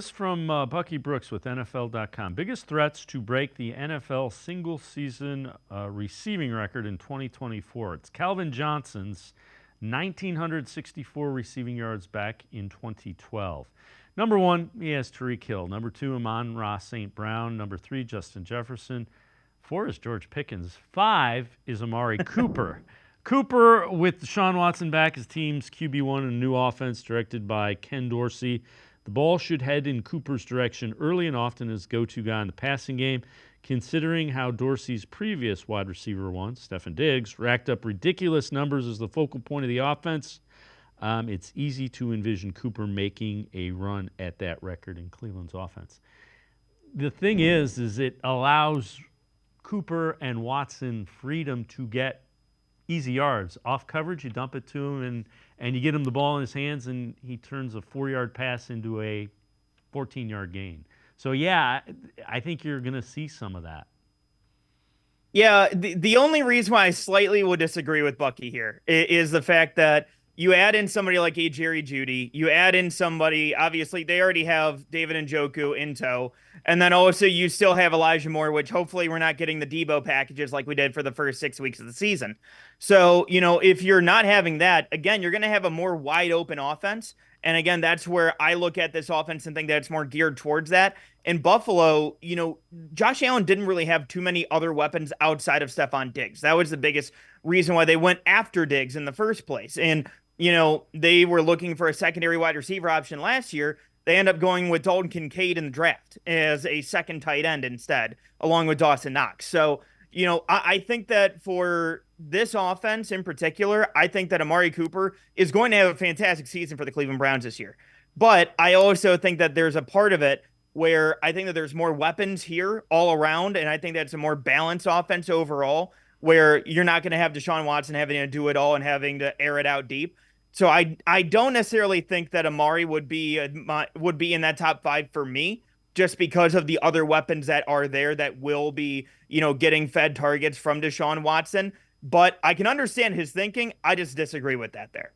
This from Bucky Brooks with NFL.com. Biggest threats to break the NFL single season receiving record in 2024. It's Calvin Johnson's 1,964 receiving yards back in 2012. Number one, he has Tyreek Hill. Number two, Amon-Ra St. Brown. Number three, Justin Jefferson. Four is George Pickens. Five is Amari Cooper. Cooper, with Deshaun Watson back, his team's QB1 in a new offense directed by Ken Dorsey. The ball should head in Cooper's direction early and often as go-to guy in the passing game. Considering how Dorsey's previous wide receiver one, Stefon Diggs, racked up ridiculous numbers as the focal point of the offense, it's easy to envision Cooper making a run at that record in Cleveland's offense. The thing is it allows Cooper and Watson freedom to get easy yards. Off coverage, you dump it to him, and you get him the ball in his hands, and he turns a 4-yard pass into a 14-yard gain. So, yeah, I think you're going to see some of that. Yeah, the only reason why I slightly would disagree with Bucky here is the fact that you add in somebody like a Jerry Jeudy, you add in somebody, obviously they already have David Njoku in tow, and then also you still have Elijah Moore, which hopefully we're not getting the Debo packages like we did for the first 6 weeks of the season. So, if you're not having that, again, you're going to have a more wide open offense. And again, that's where I look at this offense and think that it's more geared towards that. In Buffalo, Josh Allen didn't really have too many other weapons outside of Stefon Diggs. That was the biggest reason why they went after Diggs in the first place. And, they were looking for a secondary wide receiver option last year. They end up going with Dalton Kincaid in the draft as a second tight end instead, along with Dawson Knox. So, I think that for this offense in particular, I think that Amari Cooper is going to have a fantastic season for the Cleveland Browns this year. But I also think that there's a part of it where I think that there's more weapons here all around, and I think that's a more balanced offense overall, where you're not going to have Deshaun Watson having to do it all and having to air it out deep. So I don't necessarily think that Amari would be in that top five for me, just because of the other weapons that are there that will be, getting fed targets from Deshaun Watson. But I can understand his thinking. I just disagree with that there.